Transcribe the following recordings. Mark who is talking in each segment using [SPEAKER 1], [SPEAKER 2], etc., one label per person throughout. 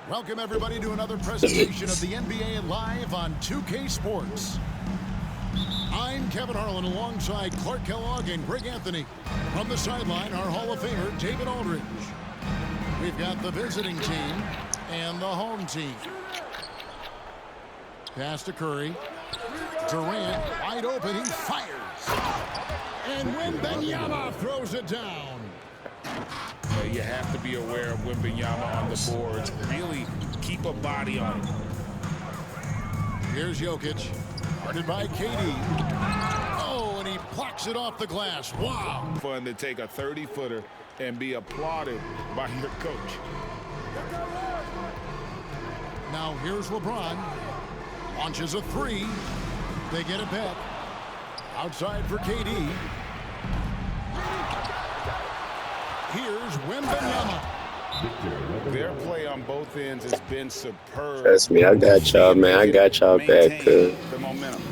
[SPEAKER 1] Welcome, everybody, to another presentation of the NBA Live on 2K Sports. I'm Kevin Harlan alongside Clark Kellogg and Greg Anthony. From the sideline, our Hall of Famer, David Aldridge. We've got the visiting team and the home team. Pass to Curry. Durant, wide open, he fires. And Wembanyama throws it down.
[SPEAKER 2] You have to be aware of Wembanyama on the boards. Really keep a body on him.
[SPEAKER 1] Here's Jokic. Guarded by KD. Oh, and he blocks it off the glass. Wow.
[SPEAKER 2] Fun to take a 30-footer and be applauded by your coach.
[SPEAKER 1] Now here's LeBron. Launches a three. They get it back. Outside for KD. Here's Wembanyama.
[SPEAKER 2] Their play on both ends has been superb.
[SPEAKER 3] Trust me, I got y'all, man. I got y'all back, cuz.
[SPEAKER 2] The momentum.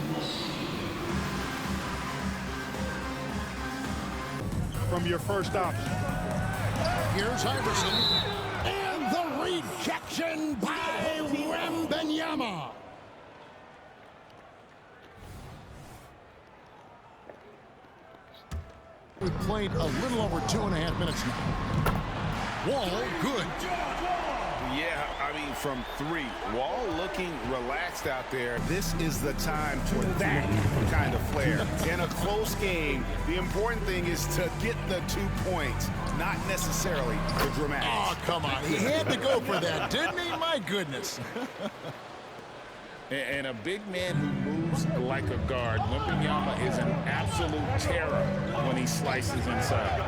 [SPEAKER 4] From your first option.
[SPEAKER 1] Here's Iverson. And the rejection by Wembanyama. We've played a little over 2.5 minutes now. Wall, good.
[SPEAKER 2] Yeah, I mean, from three. Wall looking relaxed out there. This is the time for that kind of flair. In a close game, the important thing is to get the 2 points, not necessarily the dramatics.
[SPEAKER 1] Oh, come on. He had to go for that, didn't he? My goodness.
[SPEAKER 2] And a big man who moves like a guard. Wembanyama is an absolute terror when he slices inside.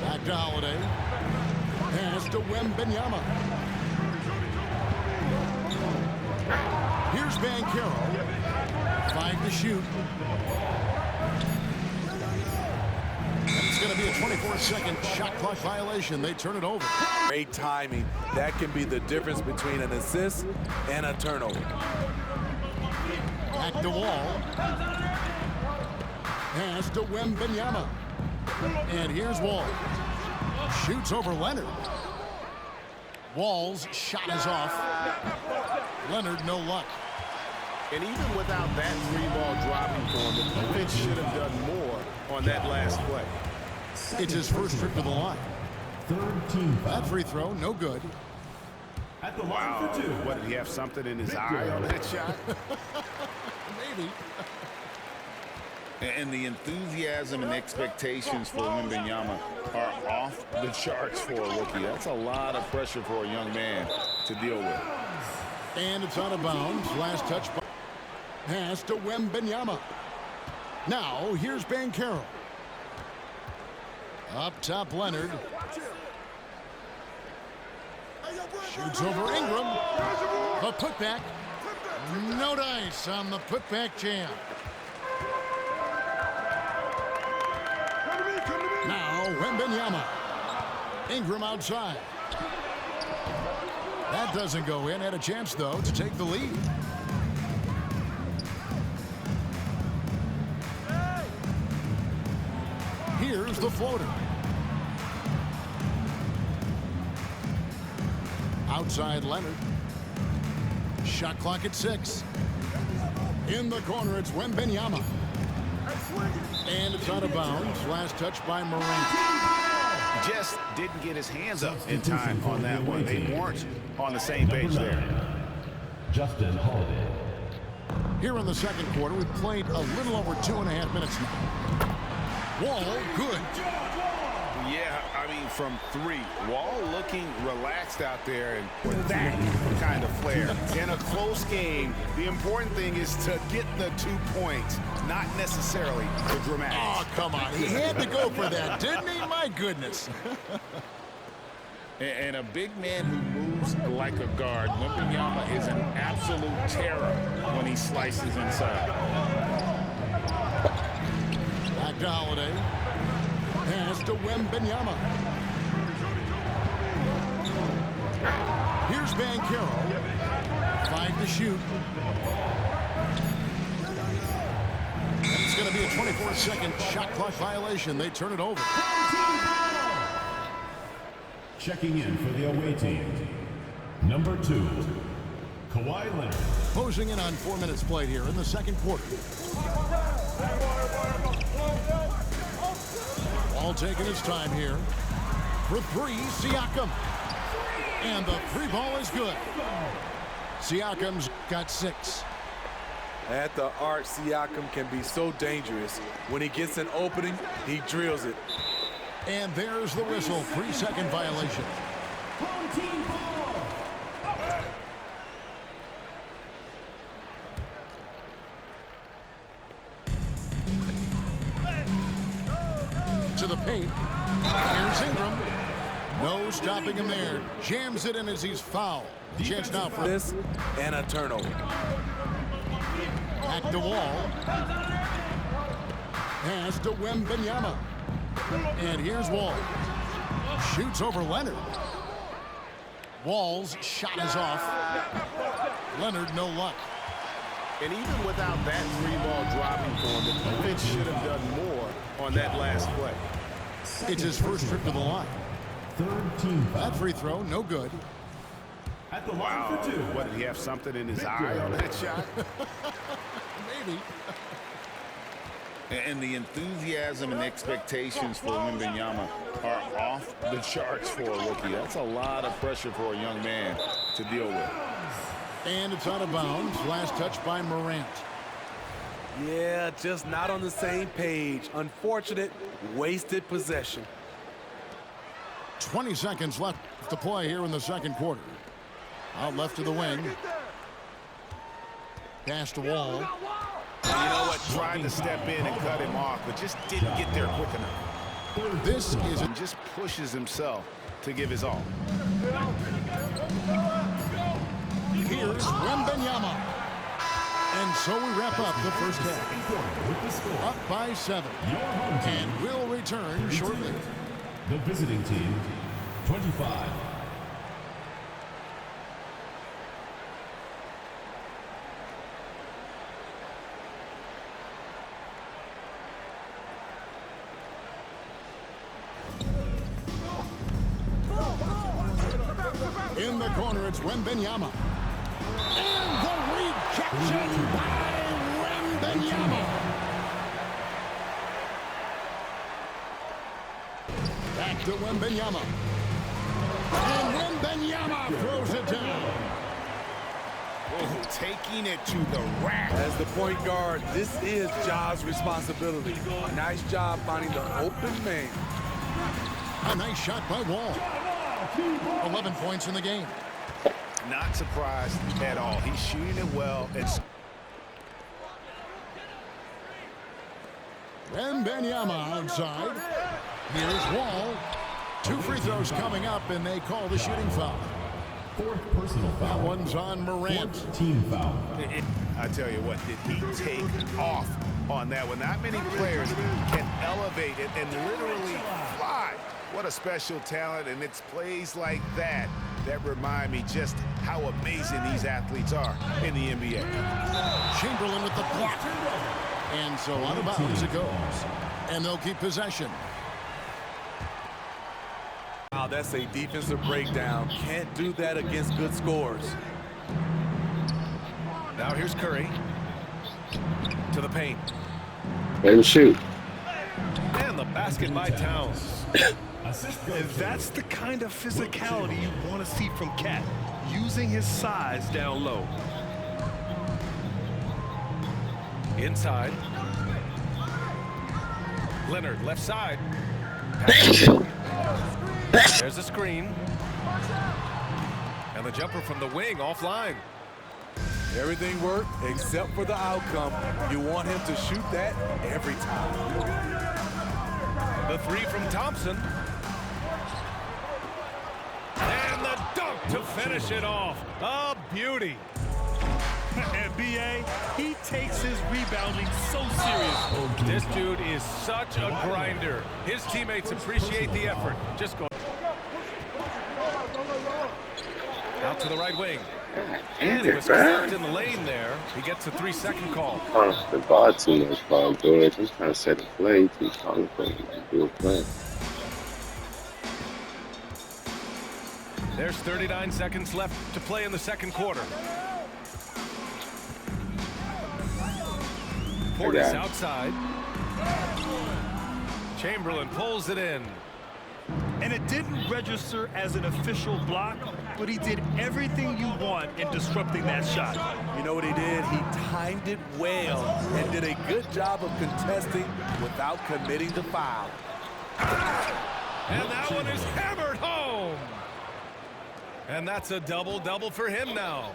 [SPEAKER 1] Back to Holiday. Pass to Wembanyama. Here's Banchero. 5 to shoot. And it's going to be a 24-second shot clock violation. They turn it over.
[SPEAKER 5] Great timing. That can be the difference between an assist and a turnover.
[SPEAKER 1] Back to Wall. Pass to Wembanyama. And here's Wall. Shoots over Leonard. Wall's shot is off. Leonard, no luck.
[SPEAKER 2] And even without that three-ball dropping for him, the defense should have done more on that last play.
[SPEAKER 1] It's his first trip to the line. That free throw, no good.
[SPEAKER 2] Wow. What, did he have something in his eye on that shot?
[SPEAKER 1] Maybe.
[SPEAKER 2] And the enthusiasm and expectations for Wembanyama are off the charts for a rookie. That's a lot of pressure for a young man to deal with.
[SPEAKER 1] And it's out of bounds. Last touch. Pass to Wembanyama. Now, here's Banchero. Up top, Leonard. Shoots over Ingram. The putback. No dice on the putback jam. Now, Wembanyama. Ingram outside. That doesn't go in. Had a chance, though, to take the lead. Here's the floater. Outside Leonard. Shot clock at 6. In the corner, it's Wembanyama. And it's out of bounds. Last touch by Morant.
[SPEAKER 2] Just didn't get his hands up in time on that one. They weren't on the same page there.
[SPEAKER 6] Justin Holiday.
[SPEAKER 1] Here in the second quarter, we've played a little over 2.5 minutes now. Wall, good.
[SPEAKER 2] Yeah, I mean, from three. Wall looking relaxed out there and with that kind of flair. In a close game, the important thing is to get the 2 points, not necessarily the dramatics.
[SPEAKER 1] Oh, come on. He had to go for that, didn't he? My goodness.
[SPEAKER 2] And a big man who moves like a guard. Wembanyama is an absolute terror when he slices inside.
[SPEAKER 1] Back to Holiday. Pass to Wembanyama. Here's Banchero. 5 to shoot. And it's going to be a 24-second shot clock violation. They turn it over.
[SPEAKER 6] Checking in for the away team, number 2, Kawhi Leonard.
[SPEAKER 1] Closing in on 4 minutes played here in the second quarter. Ball taking his time here. For 3, Siakam. And the 3 ball is good. Siakam's got 6.
[SPEAKER 5] At the arc, Siakam can be so dangerous. When he gets an opening, he drills it.
[SPEAKER 1] And there's the whistle. 3-second violation. To the paint. Here's Ingram. No stopping him there. Jams it in as he's fouled. Chance now for
[SPEAKER 5] this and a turnover.
[SPEAKER 1] Back to Wall. Pass to Wembanyama. And here's Wall. Shoots over Leonard. Wall's shot is off. Leonard, no luck.
[SPEAKER 2] And even without that 3-ball dropping for him, the defense should have done more on that last play.
[SPEAKER 1] It's his first trip to the line.
[SPEAKER 6] Third team foul.
[SPEAKER 1] That free throw, no good.
[SPEAKER 6] At the line for 2.
[SPEAKER 2] What, did he have something in his eye on that shot?
[SPEAKER 1] Maybe.
[SPEAKER 2] And the enthusiasm and expectations for Wembanyama are off the charts for a rookie. That's a lot of pressure for a young man to deal with.
[SPEAKER 1] And it's out of bounds. Last touch by Morant.
[SPEAKER 5] Yeah, just not on the same page. Unfortunate, wasted possession.
[SPEAKER 1] 20 seconds left to play here in the second quarter. Out left to the wing. Pass to Wall.
[SPEAKER 2] You know what? Tried to step in and cut him off, but just didn't get there quick enough.
[SPEAKER 1] This is
[SPEAKER 2] And just pushes himself to give his all.
[SPEAKER 1] Here's Wembanyama. And so we wrap up the first half. Up by 7. And we'll return shortly.
[SPEAKER 6] The visiting team, 25.
[SPEAKER 1] In the corner, it's Wembanyama. And the rejection by Wembanyama. Back to Wembanyama. And Wembanyama throws it down.
[SPEAKER 2] Oh, taking it to the rack.
[SPEAKER 5] As the point guard, this is Ja's responsibility. Nice job finding the open man.
[SPEAKER 1] A nice shot by Wall. 11 points in the game.
[SPEAKER 2] Not surprised at all. He's shooting it well. It's
[SPEAKER 1] Wembanyama outside. Here's Wall. 2 free throws coming up, and they call the shooting foul.
[SPEAKER 6] 4th personal foul.
[SPEAKER 1] That one's on Morant.
[SPEAKER 6] 4th team foul.
[SPEAKER 2] I tell you what, did he take off on that one? Not many players can elevate it and literally fly. What a special talent, and it's plays like that that remind me just how amazing these athletes are in the NBA.
[SPEAKER 1] Chamberlain with the block. And so out of bounds it goes. And they'll keep possession.
[SPEAKER 5] Wow, that's a defensive breakdown. Can't do that against good scores.
[SPEAKER 7] Now here's Curry. To the paint.
[SPEAKER 3] And shoot.
[SPEAKER 7] And the basket by Towns.
[SPEAKER 6] And
[SPEAKER 7] That's the kind of physicality you want to see from Cat, using his size down low. Inside. Leonard, left side. There's a screen. And the jumper from the wing offline.
[SPEAKER 5] Everything worked except for the outcome. You want him to shoot that every time.
[SPEAKER 7] The 3 from Thompson. And the dunk to finish it off. A beauty.
[SPEAKER 4] And B.A., he takes his rebounding so serious.
[SPEAKER 7] This dude is such a grinder. His teammates appreciate the effort. Just go out to the right wing. And he was stopped in the lane there. He gets a 3-second call.
[SPEAKER 3] The ball too much, Paul George. I'm trying to set a play. Too calling for him to do a play.
[SPEAKER 7] There's 39 seconds left to play in the second quarter. Portis outside. Chamberlain pulls it in.
[SPEAKER 4] And it didn't register as an official block, but he did everything you want in disrupting that shot.
[SPEAKER 5] You know what he did? He timed it well and did a good job of contesting without committing the foul.
[SPEAKER 7] And that one is hammered home. And that's a double-double for him now.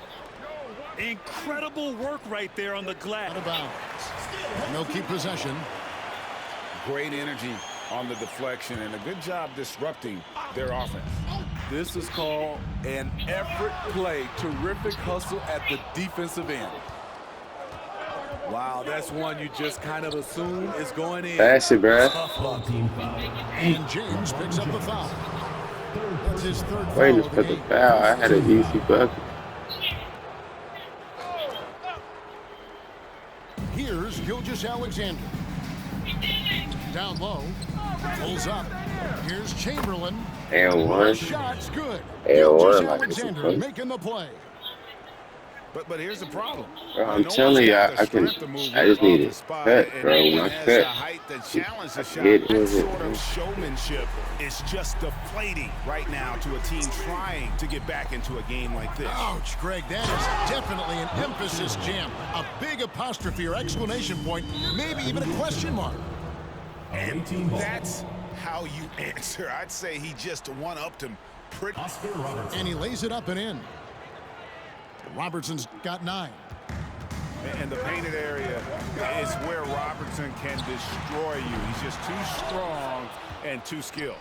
[SPEAKER 4] Incredible work right there on the glass.
[SPEAKER 1] Out of bounds. They'll keep possession.
[SPEAKER 2] Great energy on the deflection and a good job disrupting their offense.
[SPEAKER 5] This is called an effort play. Terrific hustle at the defensive end. Wow, that's one you just kind of assume is going in.
[SPEAKER 3] Pass it, bruh.
[SPEAKER 1] And James picks up the foul. That's his third foul.
[SPEAKER 3] Wait, just put the foul. I had an easy bucket.
[SPEAKER 1] Here's Gilgeous-Alexander. Down low. Pulls up. Here's Chamberlain.
[SPEAKER 3] And one.
[SPEAKER 1] Shot's good.
[SPEAKER 3] And one.
[SPEAKER 1] Gilgeous-Alexander making the play.
[SPEAKER 2] But here's the problem.
[SPEAKER 3] Bro, I'm telling you, I just need it cut, bro. When I cut,
[SPEAKER 2] That sort of showmanship is just deflating right now to a team trying to get back into a game like this.
[SPEAKER 1] Ouch, Greg, that is definitely an emphasis jam. A big apostrophe or exclamation point, maybe even a question mark.
[SPEAKER 2] And that's how you answer. I'd say he just one-upped him pretty.
[SPEAKER 1] And he lays it up and in. Robertson's got 9.
[SPEAKER 2] And the painted area is where Robertson can destroy you. He's just too strong and too skilled.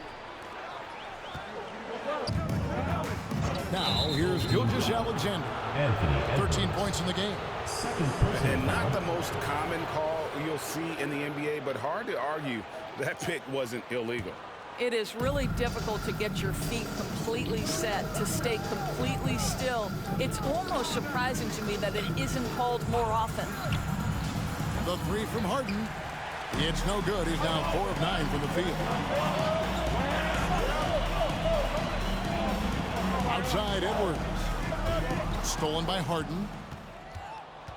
[SPEAKER 1] Now, here's Gilgeous-Alexander. 13 points in the game.
[SPEAKER 2] And not the most common call you'll see in the NBA, but hard to argue that pick wasn't illegal.
[SPEAKER 8] It is really difficult to get your feet completely set, to stay completely still. It's almost surprising to me that it isn't called more often.
[SPEAKER 1] The 3 from Harden. It's no good. He's now 4 of 9 from the field. Outside Edwards. Stolen by Harden.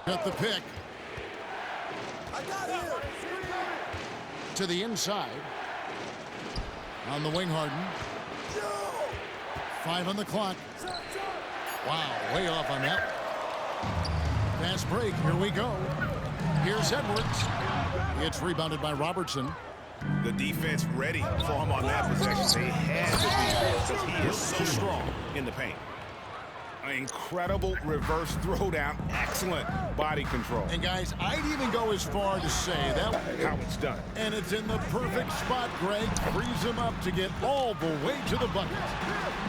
[SPEAKER 1] Got the pick. To the inside. On the wing, Harden. 5 on the clock. Wow, way off on that. Fast break, here we go. Here's Edwards. It's rebounded by Robertson.
[SPEAKER 2] The defense ready for him on that possession. They had to be because he is so strong in the paint. An incredible reverse throwdown. Excellent body control.
[SPEAKER 1] And guys, I'd even go as far to say that
[SPEAKER 2] How it's done.
[SPEAKER 1] and it's in the perfect spot. Greg frees him up to get all the way to the bucket.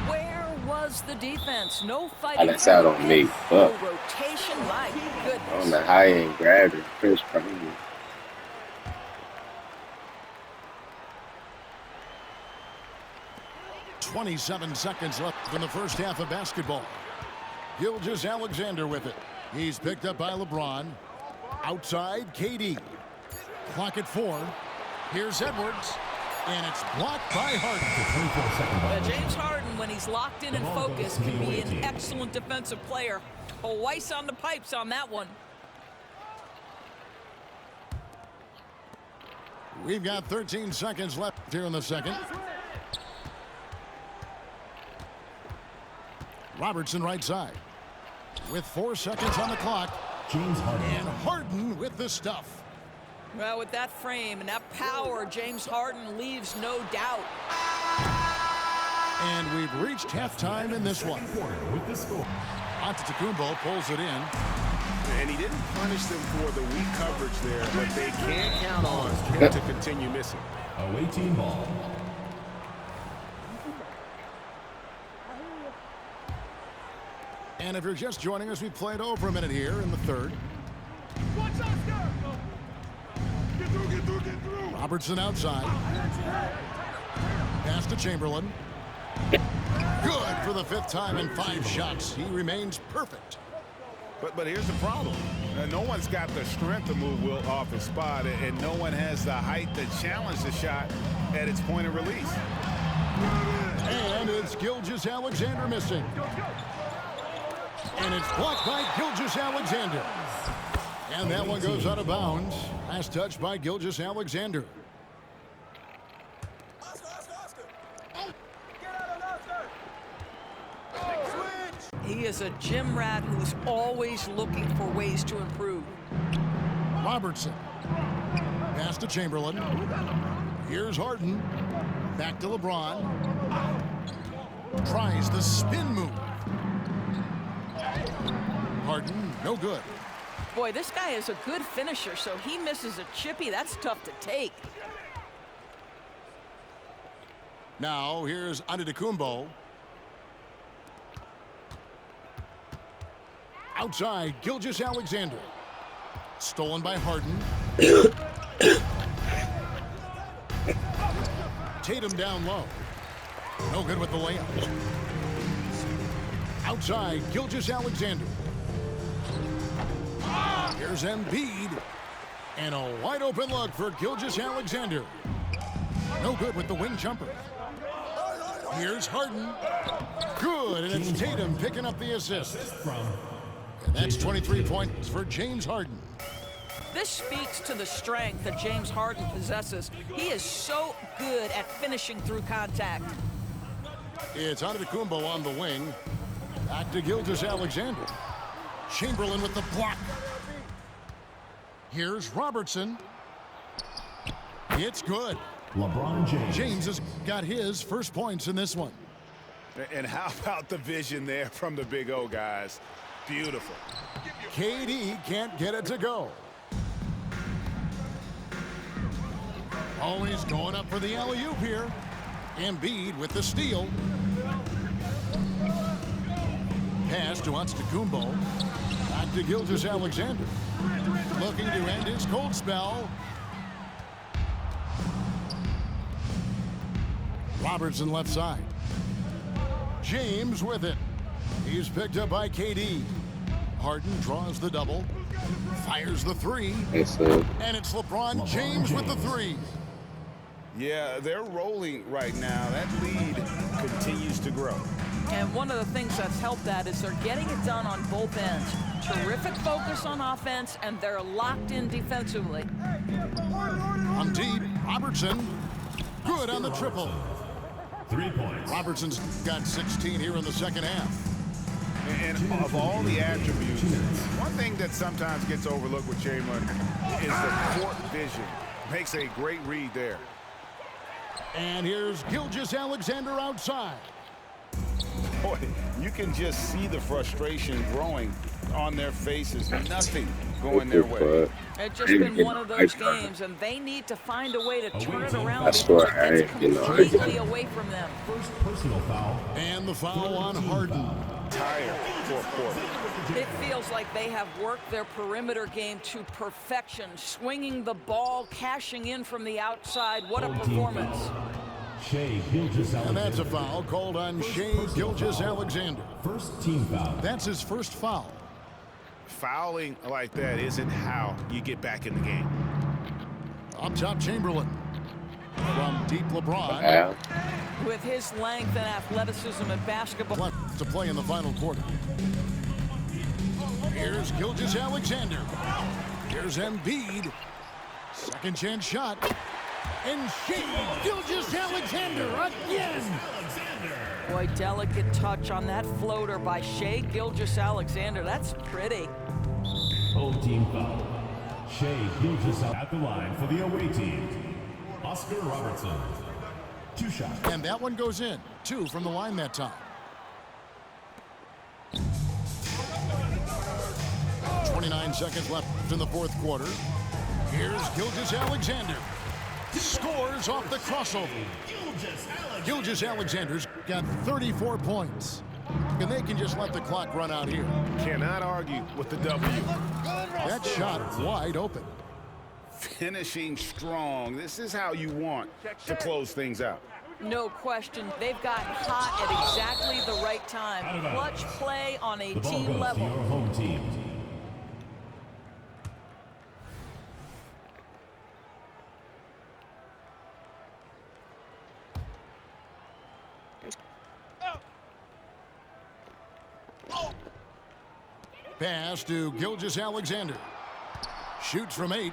[SPEAKER 8] Where was the defense? No fighting.
[SPEAKER 3] that's out on me.
[SPEAKER 8] No
[SPEAKER 3] Fuck.
[SPEAKER 8] rotation. My goodness.
[SPEAKER 3] On the high end, grabbed it. First probably.
[SPEAKER 1] 27 seconds left in the first half of basketball. Gilgeous-Alexander with it. He's picked up by LeBron. Outside, KD. Clock at 4. Here's Edwards. And it's blocked by Harden.
[SPEAKER 8] James Harden, when he's locked in and focused, can be an excellent defensive player. A Weiss on the pipes on that one.
[SPEAKER 1] We've got 13 seconds left here in the second. Robertson right side. With 4 seconds on the clock.
[SPEAKER 6] James Harden.
[SPEAKER 1] And Harden with the stuff.
[SPEAKER 8] Well, with that frame and that power, James Harden leaves no doubt.
[SPEAKER 1] And we've reached halftime in this one. Antetokounmpo pulls it in.
[SPEAKER 2] And he didn't punish them for the weak coverage there, but they can't count on him to continue missing.
[SPEAKER 6] Away team ball.
[SPEAKER 1] And if you're just joining us, we played over a minute here in the third. Robertson outside. Pass to Chamberlain. Good for the 5th time in 5 shots. He remains perfect.
[SPEAKER 2] But here's the problem. No one's got the strength to move Will off the spot, and no one has the height to challenge the shot at its point of release.
[SPEAKER 1] And it's Here's Gilgeous-Alexander missing. And it's blocked by Gilgeous-Alexander. And that one goes out of bounds. Last touch by Gilgeous-Alexander.
[SPEAKER 8] He is a gym rat who's always looking for ways to improve.
[SPEAKER 1] Robertson. Pass to Chamberlain. Here's Harden. Back to LeBron. Tries the spin move. Harden, no good.
[SPEAKER 8] Boy, this guy is a good finisher, so he misses a chippy. That's tough to take.
[SPEAKER 1] Now, here's Antetokounmpo. Outside, Gilgeous-Alexander. Stolen by Harden. Tatum down low. No good with the layup. Outside, Gilgeous-Alexander. Here's Embiid. And a wide open look for Gilgeous-Alexander. No good with the wing jumper. Here's Harden. Good, and it's Tatum picking up the assist. And that's 23 points for James Harden.
[SPEAKER 8] This speaks to the strength that James Harden possesses. He is so good at finishing through contact.
[SPEAKER 1] It's Antetokounmpo on the wing. Back to Gilgeous-Alexander. Chamberlain with the block. Here's Robertson. It's good.
[SPEAKER 6] LeBron James.
[SPEAKER 1] James has got his first points in this one.
[SPEAKER 2] And how about the vision there from the Big O, guys? Beautiful.
[SPEAKER 1] KD can't get it to go. Always going up for the alley-oop here. Embiid with the steal. Pass to Antetokounmpo. Back to Gilgeous-Alexander. Looking to end his cold spell. Robertson left side. James with it. He's picked up by KD. Harden draws the double. Fires the three. And it's LeBron James with the three.
[SPEAKER 2] Yeah, they're rolling right now. That lead continues to grow.
[SPEAKER 8] And one of the things that's helped that is they're getting it done on both ends. Terrific focus on offense, and they're locked in defensively.
[SPEAKER 1] On deep, Robertson. Good on the triple.
[SPEAKER 6] 3 points.
[SPEAKER 1] Robertson's got 16 here in the second half.
[SPEAKER 2] And of all the attributes, one thing that sometimes gets overlooked with Chamberlain is the court vision. Makes a great read there.
[SPEAKER 1] And here's Gilgeous-Alexander outside.
[SPEAKER 2] Boy, you can just see the frustration growing on their faces. Nothing going their way.
[SPEAKER 8] It's just been one of those games, and they need to find a way to turn it around.
[SPEAKER 3] That's why
[SPEAKER 8] it's completely away from them.
[SPEAKER 6] First personal foul.
[SPEAKER 1] And the foul on Harden.
[SPEAKER 2] Tired for quarter.
[SPEAKER 8] It feels like they have worked their perimeter game to perfection, swinging the ball, cashing in from the outside. What a performance.
[SPEAKER 6] Shai Gilgeous-Alexander.
[SPEAKER 1] And that's a foul called on Shai Gilgeous-Alexander.
[SPEAKER 6] First team foul.
[SPEAKER 1] That's his first foul.
[SPEAKER 2] Fouling like that isn't how you get back in the game.
[SPEAKER 1] Up top, Chamberlain. From deep, LeBron.
[SPEAKER 3] Yeah.
[SPEAKER 8] With his length and athleticism in basketball.
[SPEAKER 1] Left to play in the final quarter. Here's Gilgeous-Alexander. Here's Embiid. Second chance shot. And Shai Gilgeous-Alexander again.
[SPEAKER 8] Boy, delicate touch on that floater by Shai Gilgeous-Alexander. That's pretty.
[SPEAKER 6] Home team foul. Shai Gilgeous-Alexander at the line for the away team. Oscar Robertson. 2 shots.
[SPEAKER 1] And that one goes in. 2 from the line that time. 29 seconds left in the fourth quarter. Here's Gilgeous-Alexander. Scores off the crossover. Gilgeous-Alexander's got 34 points. And they can just let the clock run out here.
[SPEAKER 2] Cannot argue with the W.
[SPEAKER 1] That shot wide open.
[SPEAKER 2] Finishing strong. This is how you want to close things out.
[SPEAKER 8] No question. They've got hot at exactly the right time. Clutch play on a
[SPEAKER 6] The ball
[SPEAKER 8] team
[SPEAKER 6] goes
[SPEAKER 8] level.
[SPEAKER 6] to your home team.
[SPEAKER 1] Pass to Gilgeous-Alexander. Shoots from 8.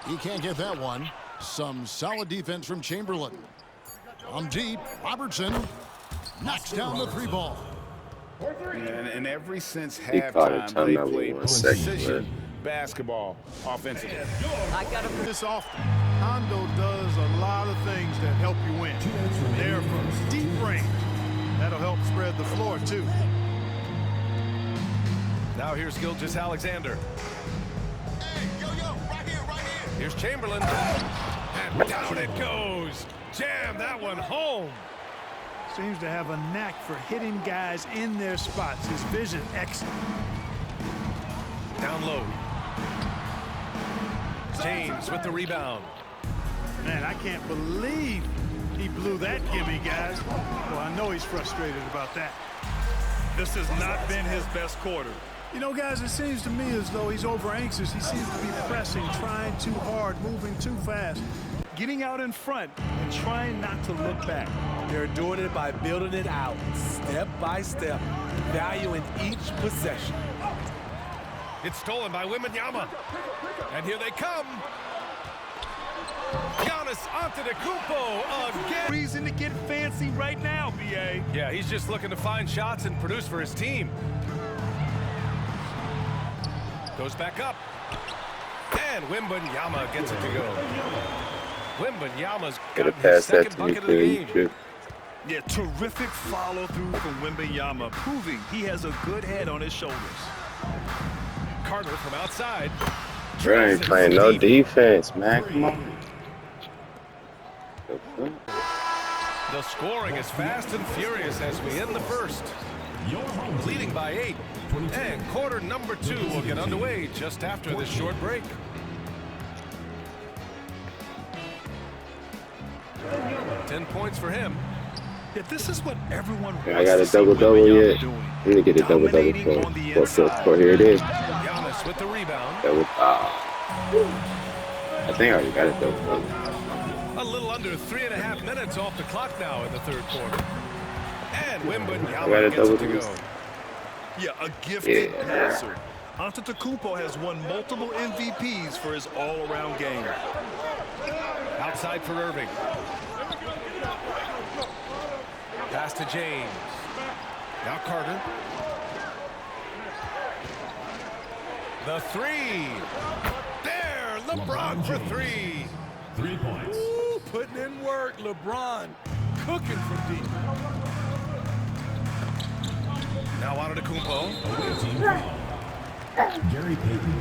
[SPEAKER 1] He can't get that one. Some solid defense from Chamberlain. On deep, Robertson knocks down the 3 ball.
[SPEAKER 2] And ever since halftime, they played precision basketball offensively.
[SPEAKER 8] I got to
[SPEAKER 4] This often. Hondo does a lot of things that help you win. There from deep range. That'll help spread the floor, too.
[SPEAKER 7] Now here's Gilgeous-Alexander.
[SPEAKER 1] Hey, yo, right here.
[SPEAKER 7] Here's Chamberlain. And down it goes. Jam that one home.
[SPEAKER 4] Seems to have a knack for hitting guys in their spots. His vision excellent.
[SPEAKER 7] Down low. James with the rebound.
[SPEAKER 4] Man, I can't believe he blew that gimme, guys. Well, I know he's frustrated about that. This has not been his best quarter. You know, guys, it seems to me as though he's over anxious. He seems to be pressing, trying too hard, moving too fast. Getting out in front and trying not to look back.
[SPEAKER 5] They're doing it by building it out, step by step, valuing each possession.
[SPEAKER 7] It's stolen by Wembanyama. And here they come. Giannis Antetokounmpo again.
[SPEAKER 4] Reason to get fancy right now, B.A.
[SPEAKER 7] Yeah, he's just looking to find shots and produce for his team. Goes back up. And Wembanyama gets it to go. Wembanyama's got his second bucket of the game.
[SPEAKER 4] Yeah, terrific follow-through from Wembanyama, proving he has a good head on his shoulders.
[SPEAKER 7] Carter from outside.
[SPEAKER 3] Bro ain't playing no defense, man. Come on.
[SPEAKER 7] The scoring is fast and furious as we end the first. Leading by 8. And quarter number 2 will get underway just after this short break. $10 points for him.
[SPEAKER 4] Yeah, this is what everyone wants.
[SPEAKER 3] I got a double-double yet. I'm going to get a double-double for here it is.
[SPEAKER 7] Giannis with the rebound.
[SPEAKER 3] I think I already got a double-double.
[SPEAKER 7] A little under 3.5 minutes off the clock now in the third quarter. And Wembanyama gets it to go.
[SPEAKER 4] Yeah, a gifted passer. Antetokounmpo has won multiple MVPs for his all-around game.
[SPEAKER 7] Outside for Irving. Pass to James. Now Carter. The 3. There, LeBron for 3.
[SPEAKER 6] 3 points.
[SPEAKER 5] Ooh, putting in work, LeBron. Cooking from deep.
[SPEAKER 7] Now Antetokounmpo.
[SPEAKER 6] Away team foul. Gary Payton.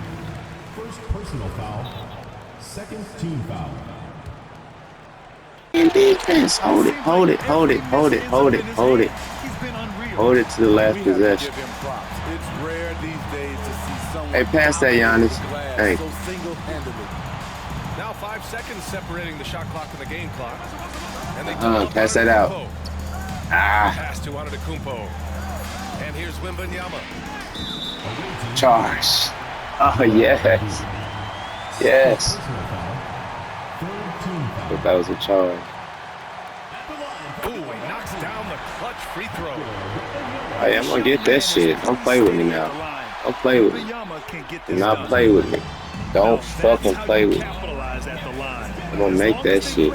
[SPEAKER 6] First personal foul. Second team foul.
[SPEAKER 3] In defense, hold it. Hold it to the last possession.
[SPEAKER 5] It's rare these days to see someone.
[SPEAKER 3] Hey, pass that, Giannis. Hey.
[SPEAKER 5] So single-handedly.
[SPEAKER 7] Now 5 seconds separating the shot clock and the game clock. And they
[SPEAKER 3] pass that out.
[SPEAKER 7] Pass to Antetokounmpo. And here's Wembanyama.
[SPEAKER 3] Charge. Oh, yes. Yes. But that was a charge.
[SPEAKER 7] Ooh, he knocks down the clutch free throw.
[SPEAKER 3] Hey, I'm going to get that shit. Don't play with me now. Don't play with me. Do not play with me. Don't fucking play with me. I'm going to make that shit.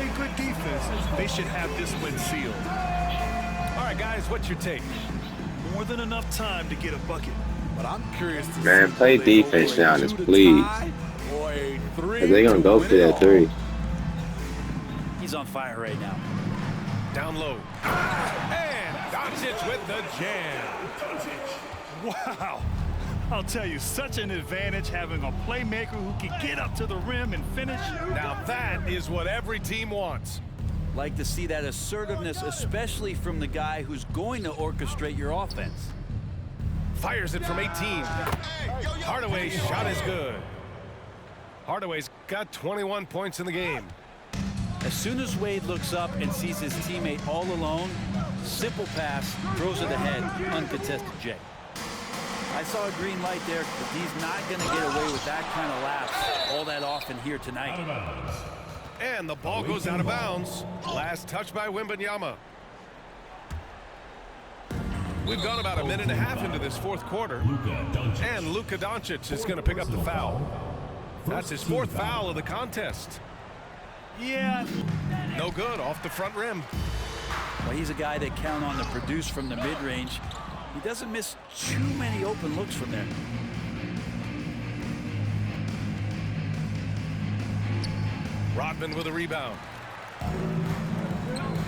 [SPEAKER 4] They should have this win sealed.
[SPEAKER 7] All right, guys, what's your take?
[SPEAKER 4] More than enough time to get a bucket.
[SPEAKER 5] But I'm curious to
[SPEAKER 3] Man,
[SPEAKER 5] see
[SPEAKER 3] play
[SPEAKER 5] if they
[SPEAKER 3] defense,
[SPEAKER 5] go
[SPEAKER 3] Giannis,
[SPEAKER 5] to the
[SPEAKER 3] please.
[SPEAKER 5] tie or a 3
[SPEAKER 3] Because they're going to go for that 3.
[SPEAKER 9] He's on fire right now.
[SPEAKER 7] Down low. And Doncic with the jam.
[SPEAKER 4] Wow. I'll tell you, such an advantage having a playmaker who can get up to the rim and finish.
[SPEAKER 7] Now that is what every team wants.
[SPEAKER 9] Like to see that assertiveness, especially from the guy who's going to orchestrate your offense.
[SPEAKER 7] Fires it from 18. Hardaway's shot is good. Hardaway's got 21 points in the game.
[SPEAKER 9] As soon as Wade looks up and sees his teammate all alone, simple pass, throws it ahead, uncontested J. I saw a green light there, but he's not going to get away with that kind of lapse all that often here tonight.
[SPEAKER 7] And the ball goes out of bounds. Last touch by Wembanyama. We've gone about a minute and a half into this fourth quarter. And Luka Doncic is going to pick up the foul. That's his fourth foul of the contest.
[SPEAKER 4] Yeah.
[SPEAKER 7] No good, off the front rim.
[SPEAKER 9] Well, he's a guy that count on to produce from the mid-range. He doesn't miss too many open looks from there.
[SPEAKER 7] Rodman with a rebound.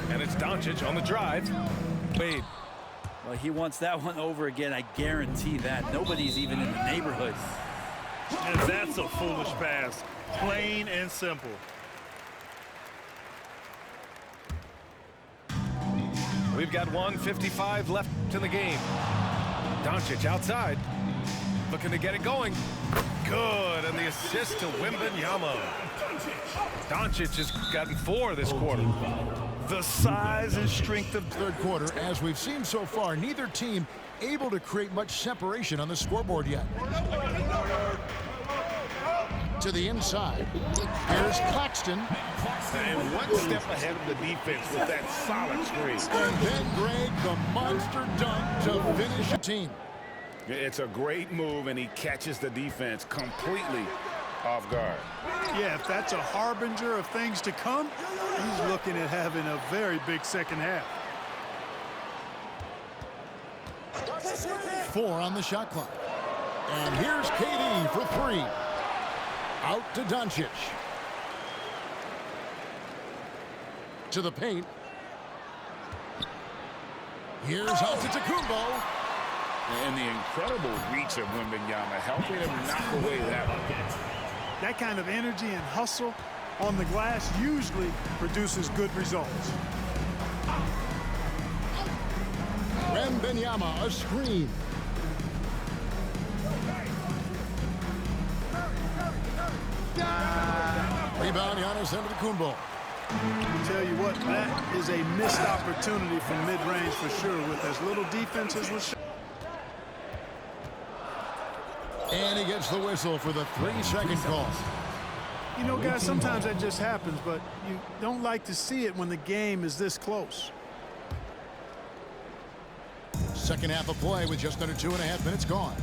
[SPEAKER 7] And it's Doncic on the drive. Wade.
[SPEAKER 9] Well, he wants that one over again. I guarantee that. Nobody's even in the neighborhood.
[SPEAKER 4] And that's a foolish pass. Plain and simple.
[SPEAKER 7] We've got 1:55 left in the game. Doncic outside. Looking to get it going. Good, and the assist to Wembanyama. Doncic has gotten 4 this quarter.
[SPEAKER 4] The size and strength of
[SPEAKER 1] Third quarter, as we've seen so far, neither team able to create much separation on the scoreboard yet. To the inside. Here's Claxton.
[SPEAKER 2] And one step ahead of the defense with that solid screen.
[SPEAKER 1] And then Greg, the monster dunk to finish the team.
[SPEAKER 2] It's a great move, and he catches the defense completely off guard.
[SPEAKER 4] Yeah, if that's a harbinger of things to come, he's looking at having a very big second half.
[SPEAKER 1] 4 on the shot clock. And here's KD for 3. Out to Doncic. To the paint. Here's Antetokounmpo.
[SPEAKER 2] And the incredible reach of Wembanyama helping him knock away that one.
[SPEAKER 4] That kind of energy and hustle on the glass usually produces good results.
[SPEAKER 1] Wembanyama, a screen. Rebound, Giannis Antetokounmpo.
[SPEAKER 4] Tell you what, that is a missed opportunity from mid-range for sure, with as little defense as was.
[SPEAKER 1] And he gets the whistle for the 3-second call.
[SPEAKER 4] You know, guys, sometimes that just happens, but you don't like to see it when the game is this close.
[SPEAKER 1] Second half of play with just under 2.5 minutes gone.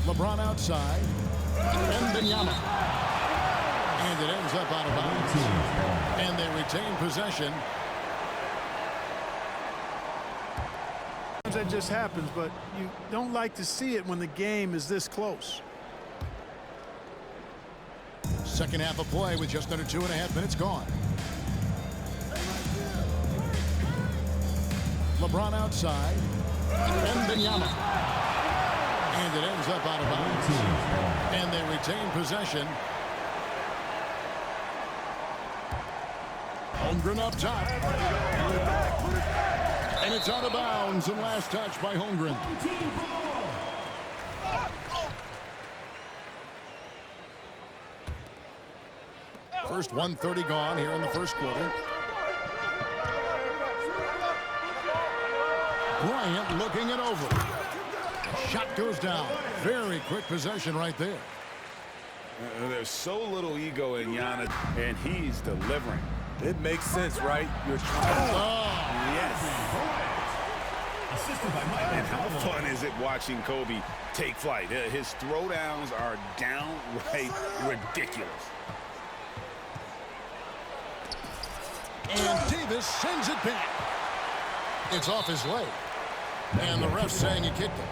[SPEAKER 1] LeBron outside. Wembanyama. And it ends up out of bounds. And they retain possession.
[SPEAKER 4] That just happens, but you don't like to see it when the game is this close.
[SPEAKER 1] Second half of play with just under 2.5 minutes gone. LeBron outside. Wembanyama. And it ends up out of bounds. And they retain possession. Holmgren up top. And it's out of bounds, and last touch by Holmgren. First 1:30 gone here in the first quarter. Bryant looking it over. Shot goes down. Very quick possession right there.
[SPEAKER 2] There's so little ego in Giannis, and he's delivering.
[SPEAKER 5] It makes sense, right? You're trying.
[SPEAKER 2] Yes. And how fun is it watching Kobe take flight? His throwdowns are downright ridiculous.
[SPEAKER 1] And Davis sends it back. It's off his leg. And the ref saying he kicked it.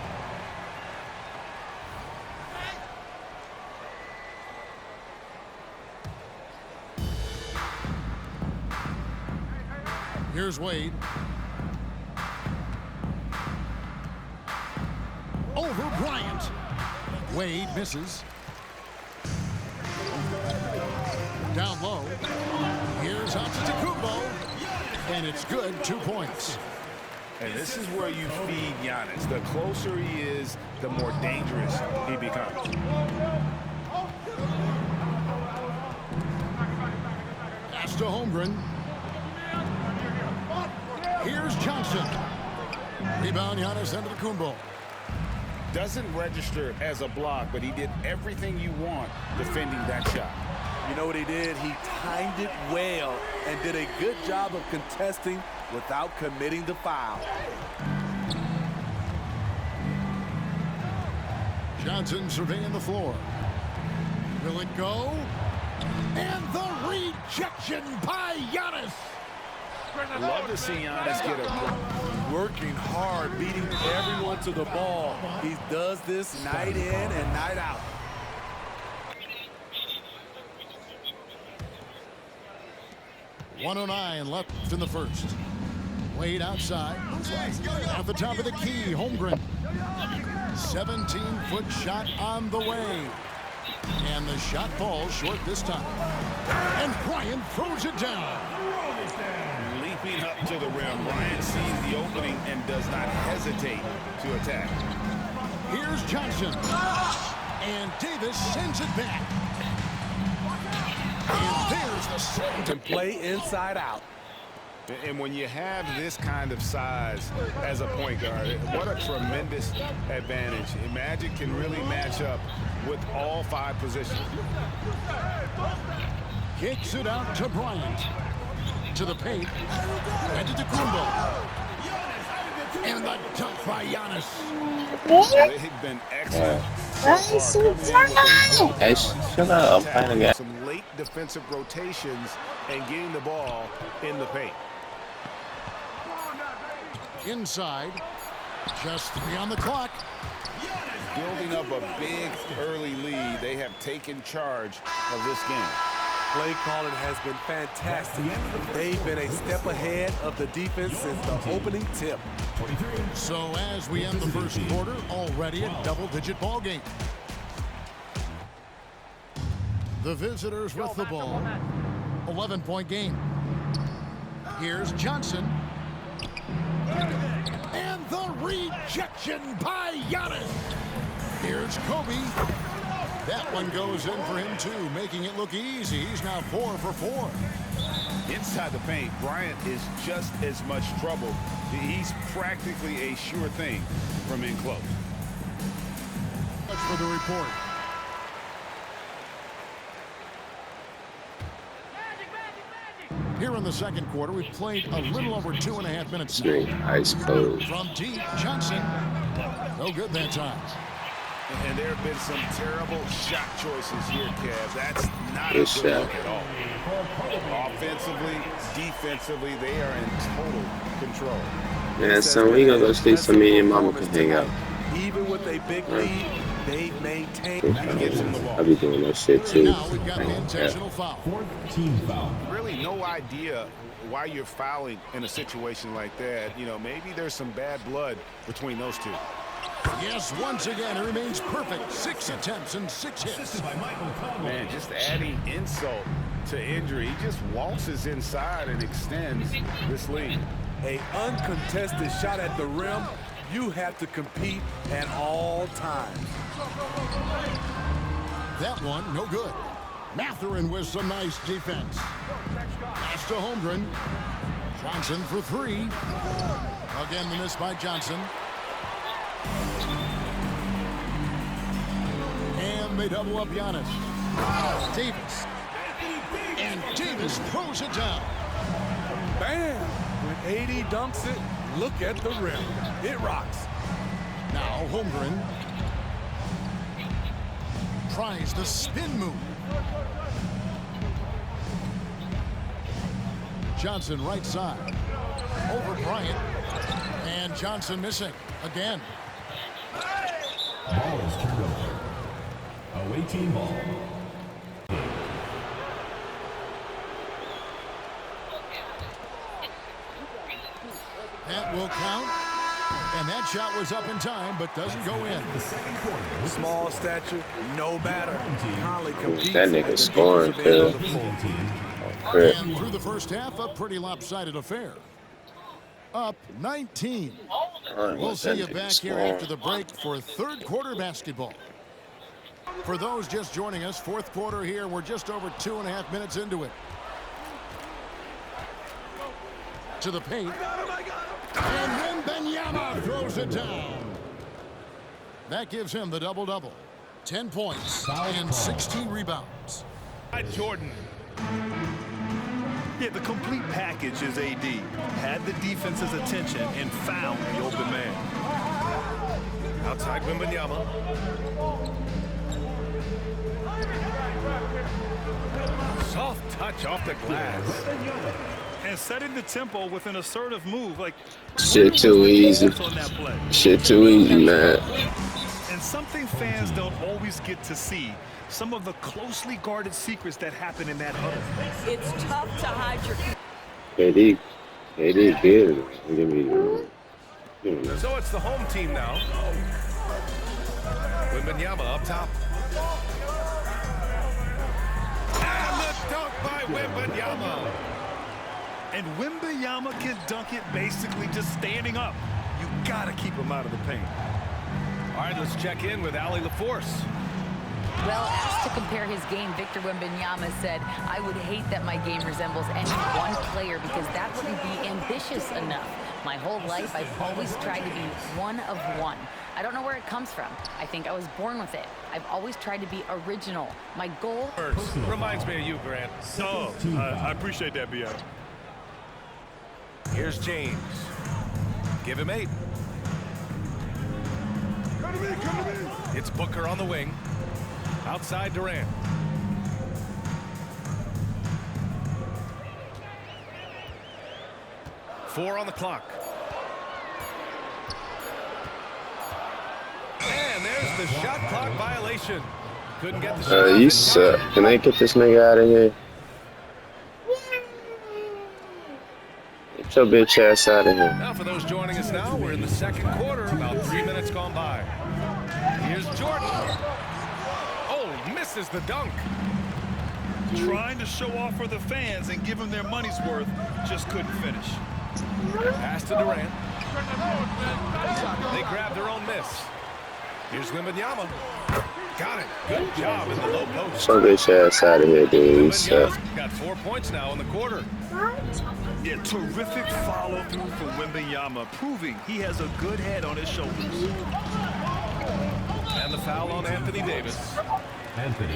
[SPEAKER 1] Here's Wade. Over Bryant. Wade misses. Down low. Here's Antetokounmpo. And it's good, 2 points.
[SPEAKER 2] And this is where you feed Giannis. The closer he is, the more dangerous he becomes.
[SPEAKER 1] Pass to Holmgren. Here's Johnson. Rebound, Giannis Antetokounmpo.
[SPEAKER 2] Doesn't register as a block, but he did everything you want defending that shot.
[SPEAKER 5] You know what he did? He timed it well and did a good job of contesting without committing the foul.
[SPEAKER 1] Johnson surveying the floor. Will it go? And the rejection by Giannis.
[SPEAKER 2] Love to see Giannis get a...
[SPEAKER 5] Working hard, beating everyone to the ball. He does this night in and night out.
[SPEAKER 1] .109 left in the first. Wade outside. At the top of the key, Holmgren. 17-foot shot on the way. And the shot falls short this time. And Bryant throws it down.
[SPEAKER 2] Leaping up to the rim, Bryant sees the opening and does not hesitate to attack.
[SPEAKER 1] Here's Johnson. And Davis sends it back. And there's the second.
[SPEAKER 5] Can play inside out.
[SPEAKER 2] And when you have this kind of size as a point guard, what a tremendous advantage. Magic can really match up with all 5 positions.
[SPEAKER 1] Kicks it out to Bryant. To the paint. And to Kumbo. And the dunk by Giannis.
[SPEAKER 2] They've been excellent.
[SPEAKER 3] Hey, shut up. I'm playing a game.
[SPEAKER 2] Some late defensive rotations and getting the ball in the paint.
[SPEAKER 1] Inside. Just 3 on the clock.
[SPEAKER 2] Building up a big early lead, they have taken charge of this game.
[SPEAKER 5] Play calling has been fantastic. They've been a step ahead of the defense since the opening tip.
[SPEAKER 1] So as we end the first quarter, already a double-digit ball game. The visitors with the ball. 11-point game. Here's Johnson. And the rejection by Giannis. Here's Kobe. That one goes in for him too, making it look easy. He's now 4 for 4.
[SPEAKER 2] Inside the paint, Bryant is just as much trouble. He's practically a sure thing from in close.
[SPEAKER 1] Much for the report. Here in the second quarter, we've played a little over 2.5 minutes now.
[SPEAKER 3] Straight ice cold.
[SPEAKER 1] From deep, Johnson. No good that time.
[SPEAKER 2] And there have been some terrible shot choices here, Kev. That's not
[SPEAKER 3] Good
[SPEAKER 2] a good
[SPEAKER 3] shot.
[SPEAKER 2] look at all. Offensively, defensively, they are in total control.
[SPEAKER 3] Man, son, we gonna go sleep so me and mama can hang out.
[SPEAKER 5] Even with a big lead, they've maintained.
[SPEAKER 3] I'll be doing that shit too.
[SPEAKER 1] Now we've got an intentional foul.
[SPEAKER 6] 4th team foul.
[SPEAKER 2] Really no idea why you're fouling in a situation like that. You know, maybe there's some bad blood between those two.
[SPEAKER 1] Yes, once again, it remains perfect. 6 attempts and 6 hits.
[SPEAKER 2] Man, just adding insult to injury. He just waltzes inside and extends this lead.
[SPEAKER 5] A uncontested shot at the rim, you have to compete at all times.
[SPEAKER 1] That one, no good. Mathurin with some nice defense. Pass to Holmgren. Johnson for 3. Again, the miss by Johnson. And they double up Giannis. Davis. And Davis throws it down.
[SPEAKER 5] Bam! When AD dunks it, look at the rim. It rocks.
[SPEAKER 1] Now Holmgren tries the spin move. Johnson right side. Over Bryant. And Johnson missing again.
[SPEAKER 6] Ball is turned over. Away team ball.
[SPEAKER 1] That will count. And that shot was up in time, but doesn't go in.
[SPEAKER 5] Small stature, no matter. Conley competes.
[SPEAKER 3] That nigga scoring, too.
[SPEAKER 1] And through the first half, a pretty lopsided affair. Up 19. We'll see you back here after the break for third quarter basketball. For those just joining us, fourth quarter here, we're just over 2.5 minutes into it. To the paint. And then Benyama throws it down. That gives him the double-double. 10 points and 16 rebounds.
[SPEAKER 7] Jordan.
[SPEAKER 4] Yeah, the complete package is AD. Had the defense's attention and found the open man.
[SPEAKER 7] Outside Wembanyama. Soft touch off the glass.
[SPEAKER 4] And setting the tempo with an assertive move. Like,
[SPEAKER 3] Shit too easy.
[SPEAKER 4] on that play.
[SPEAKER 3] Shit too easy, man.
[SPEAKER 4] And something fans don't always get to see. Some of the closely guarded secrets that happen in that huddle.
[SPEAKER 8] It's tough to hide your...
[SPEAKER 3] KD good. Give me,
[SPEAKER 7] So it's the home team now. Wembanyama up top. And the dunk by Wembanyama.
[SPEAKER 4] And Wembanyama can dunk it basically just standing up. You gotta keep him out of the paint.
[SPEAKER 7] All right, let's check in with Allie LaForce.
[SPEAKER 10] Well, asked to compare his game, Victor Wembanyama said, "I would hate that my game resembles any one player because that wouldn't be ambitious enough. My whole life, I've always tried to be one of one. I don't know where it comes from. I think I was born with it. I've always tried to be original. My goal..."
[SPEAKER 7] Reminds me of you, Grant.
[SPEAKER 4] Oh, I appreciate that, B.I.
[SPEAKER 7] Here's James. Give him 8. It's Booker on the wing. Outside Durant. Four on the clock. And there's the shot clock violation. Couldn't get the shot.
[SPEAKER 3] you suck. Can I get this nigga out of here? Get your bitch ass out of here.
[SPEAKER 7] Now for those joining us now, we're in the second quarter, about 3 minutes gone by. Here's Jordan. Oh, misses the dunk.
[SPEAKER 4] Trying to show off for the fans and give them their money's worth, just couldn't finish.
[SPEAKER 7] Pass to Durant. They grab their own miss. Here's Wembanyama. Got it. Good job in the low post.
[SPEAKER 3] Your bitch ass out of here, dude.
[SPEAKER 7] Wembanyama's got 4 points now in the quarter.
[SPEAKER 4] Yeah, terrific follow-through from Wembanyama, proving he has a good head on his shoulders.
[SPEAKER 7] And the foul on Anthony Davis.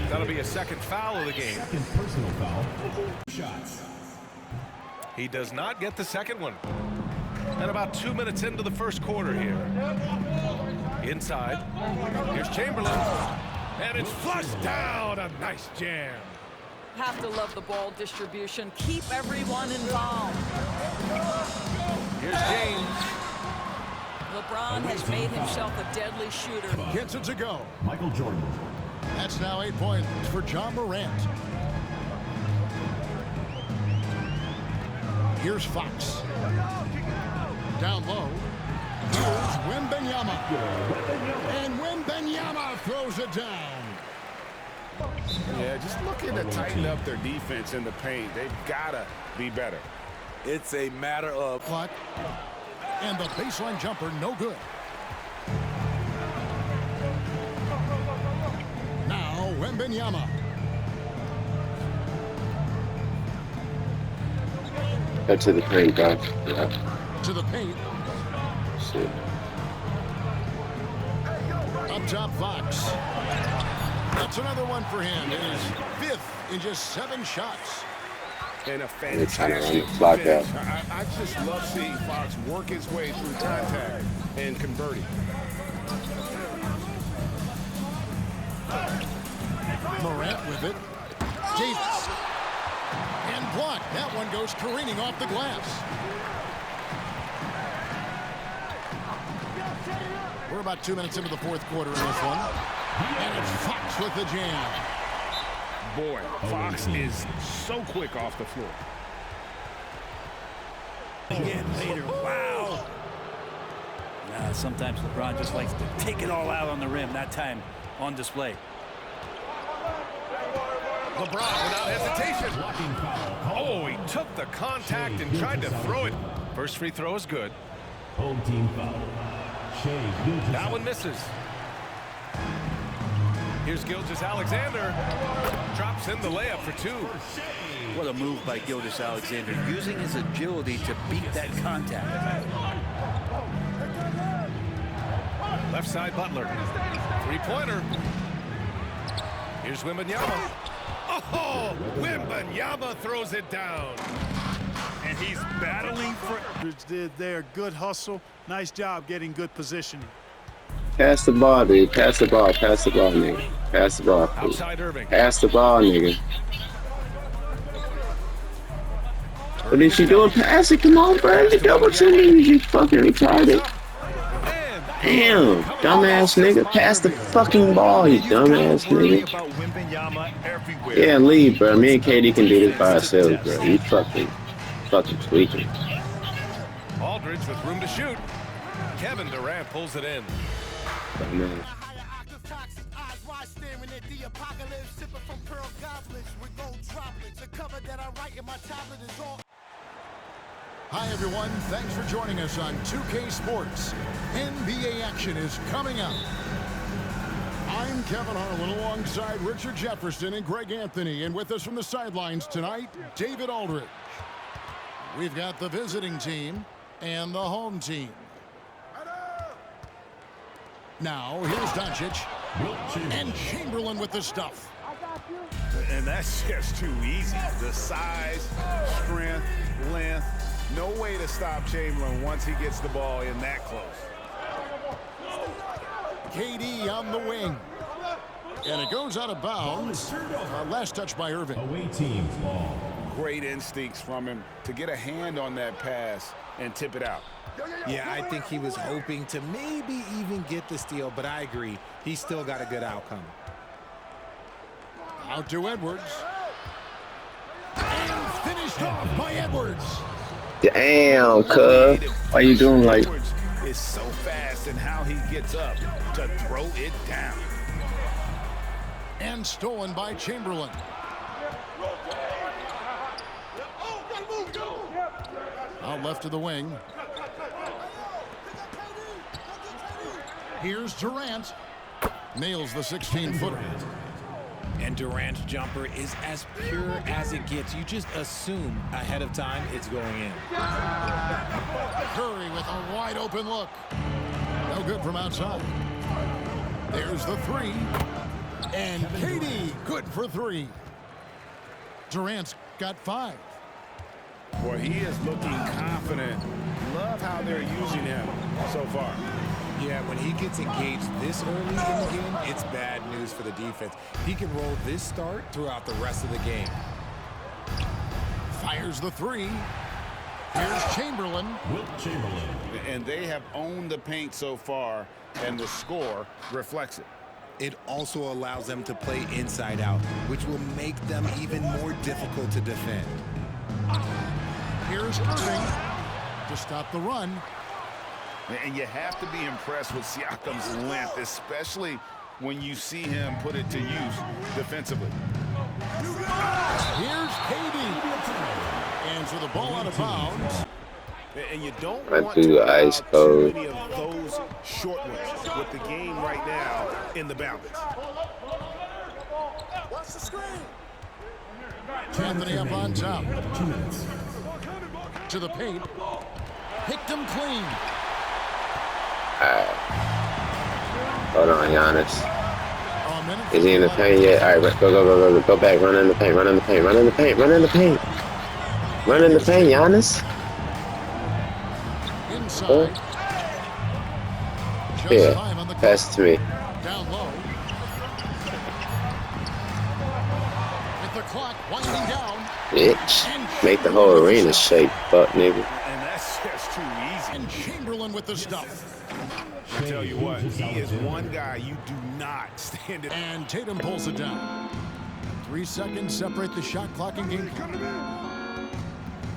[SPEAKER 7] That'll be a second foul of the game.
[SPEAKER 6] Second personal foul. Shots.
[SPEAKER 7] He does not get the second one. And about 2 minutes into the first quarter here. Inside. Here's Chamberlain. And it's flushed down. A nice jam.
[SPEAKER 8] Have to love the ball distribution. Keep everyone involved.
[SPEAKER 7] Here's James.
[SPEAKER 8] LeBron has made himself a deadly shooter.
[SPEAKER 1] Gets it to go.
[SPEAKER 6] Michael Jordan.
[SPEAKER 1] That's now 8 points for John Morant. Here's Fox. Down low. Here's Wembanyama. And Wembanyama throws it down.
[SPEAKER 2] Yeah, just looking to tighten up their defense in the paint. They've got to be better.
[SPEAKER 5] It's a matter of
[SPEAKER 1] Clock. And the baseline jumper, no good. Now, Wembanyama.
[SPEAKER 3] Cut to the paint, bro. Yeah.
[SPEAKER 1] To the paint.
[SPEAKER 3] Shit.
[SPEAKER 1] Up top, Fox. That's another one for him. His 5th in just 7 shots.
[SPEAKER 2] And a
[SPEAKER 3] They're trying to run
[SPEAKER 2] fantastic
[SPEAKER 3] the clock out.
[SPEAKER 2] finish. I just love seeing Fox work his way through contact and converting.
[SPEAKER 1] Morant with it. Davis. And blocked. That one goes careening off the glass. We're about 2 minutes into the fourth quarter in this one. And it's Fox with the jam.
[SPEAKER 2] Boy, Fox is so quick off the floor.
[SPEAKER 9] Again later, wow. Sometimes LeBron just likes to take it all out on the rim, that time on display.
[SPEAKER 7] LeBron without hesitation. Oh, he took the contact and tried to throw it. First free throw is good.
[SPEAKER 6] Home team foul. Shea Gilgeous.
[SPEAKER 7] That one misses. Here's Gilgeous-Alexander. Drops in the layup for 2.
[SPEAKER 9] What a move by Gilgeous-Alexander, using his agility to beat that contact.
[SPEAKER 7] Left side Butler. 3-pointer. Here's Wembanyama. Oh, Wembanyama throws it down.
[SPEAKER 4] He's battling for... Did there. Good hustle. Nice job getting good positioning.
[SPEAKER 3] Pass the ball, dude. Pass the ball. Pass the ball, nigga. Pass the ball, please.
[SPEAKER 7] Outside Irving.
[SPEAKER 3] Pass the ball, nigga. What is she doing? Pass it. Come on, bro. You double teaming. You fucking retarded. Damn, dumbass nigga. Pass the fucking ball, you dumbass nigga. Yeah, leave, bro. Me and KD can do this by ourselves, bro. You fucking tweaking.
[SPEAKER 7] Aldridge with room to shoot. Kevin Durant pulls it in.
[SPEAKER 3] Dumbass.
[SPEAKER 1] Hi, everyone. Thanks for joining us on 2K Sports. NBA action is coming up. I'm Kevin Harlan alongside Richard Jefferson and Greg Anthony. And with us from the sidelines tonight, David Aldridge. We've got the visiting team and the home team. Now, here's Doncic. And Chamberlain with the stuff.
[SPEAKER 2] And that's just too easy. The size, strength, length. No way to stop Chamberlain once he gets the ball in that close.
[SPEAKER 1] KD on the wing. And it goes out of bounds. Last touch by Irving.
[SPEAKER 6] Away team ball.
[SPEAKER 2] Great instincts from him to get a hand on that pass and tip it out.
[SPEAKER 11] Yeah, I think he was hoping to maybe even get the steal, but I agree. He still got a good outcome.
[SPEAKER 1] Out to Edwards. And finished off by Edwards.
[SPEAKER 3] Damn, cuz. Why you doing like...
[SPEAKER 2] Edwards is so fast in how he gets up to throw it down.
[SPEAKER 1] And stolen by Chamberlain. Out left of the wing. Here's Durant. Nails the 16-footer.
[SPEAKER 11] And Durant's jumper is as pure as it gets. You just assume ahead of time it's going in.
[SPEAKER 1] Curry with a wide open look. No good from outside. There's the three. And KD good for three. Durant's got 5.
[SPEAKER 2] Boy, he is looking confident. Love how they're using him so far.
[SPEAKER 11] Yeah, when he gets engaged this early in the game, it's bad news for the defense. He can roll this start throughout the rest of the game.
[SPEAKER 1] Fires the three. Here's Chamberlain.
[SPEAKER 6] Wilt Chamberlain.
[SPEAKER 2] And they have owned the paint so far, and the score reflects it.
[SPEAKER 11] It also allows them to play inside out, which will make them even more difficult to defend.
[SPEAKER 1] Here's Irving to stop the run.
[SPEAKER 2] And you have to be impressed with Siakam's length, especially when you see him put it to use defensively.
[SPEAKER 1] Here's KD. And so the ball out of bounds.
[SPEAKER 2] And you don't
[SPEAKER 3] I
[SPEAKER 2] want
[SPEAKER 3] do
[SPEAKER 2] to allow
[SPEAKER 3] ice
[SPEAKER 2] too
[SPEAKER 3] cold.
[SPEAKER 2] many of those short ones with the game right now in the balance.
[SPEAKER 1] Watch the screen. Anthony up on top.
[SPEAKER 6] 2 minutes.
[SPEAKER 1] To the paint. Picked him clean.
[SPEAKER 3] Hold on, Giannis.
[SPEAKER 1] A minute.
[SPEAKER 3] Is he in the paint yet? All right, go back. Run in the paint. Run in the paint. Run in the paint. Run in the paint. Run in the paint, Giannis.
[SPEAKER 1] Inside. Just
[SPEAKER 3] Yeah,
[SPEAKER 1] 5 on the clock.
[SPEAKER 3] pass it to me.
[SPEAKER 1] Down low. With the clock winding down.
[SPEAKER 3] Bitch. Make the whole arena shake, fuck nigga.
[SPEAKER 2] And that's just too easy.
[SPEAKER 1] And Chamberlain with the stuff.
[SPEAKER 2] I tell you what, he is one guy you do not stand it.
[SPEAKER 1] And Tatum pulls it down. 3 seconds separate the shot clock and game clock.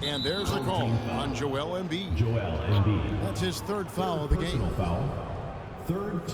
[SPEAKER 1] And there's the call on Joel Embiid.
[SPEAKER 6] Joel Embiid.
[SPEAKER 1] That's his 3rd foul of the game.
[SPEAKER 6] Personal foul. 3rd.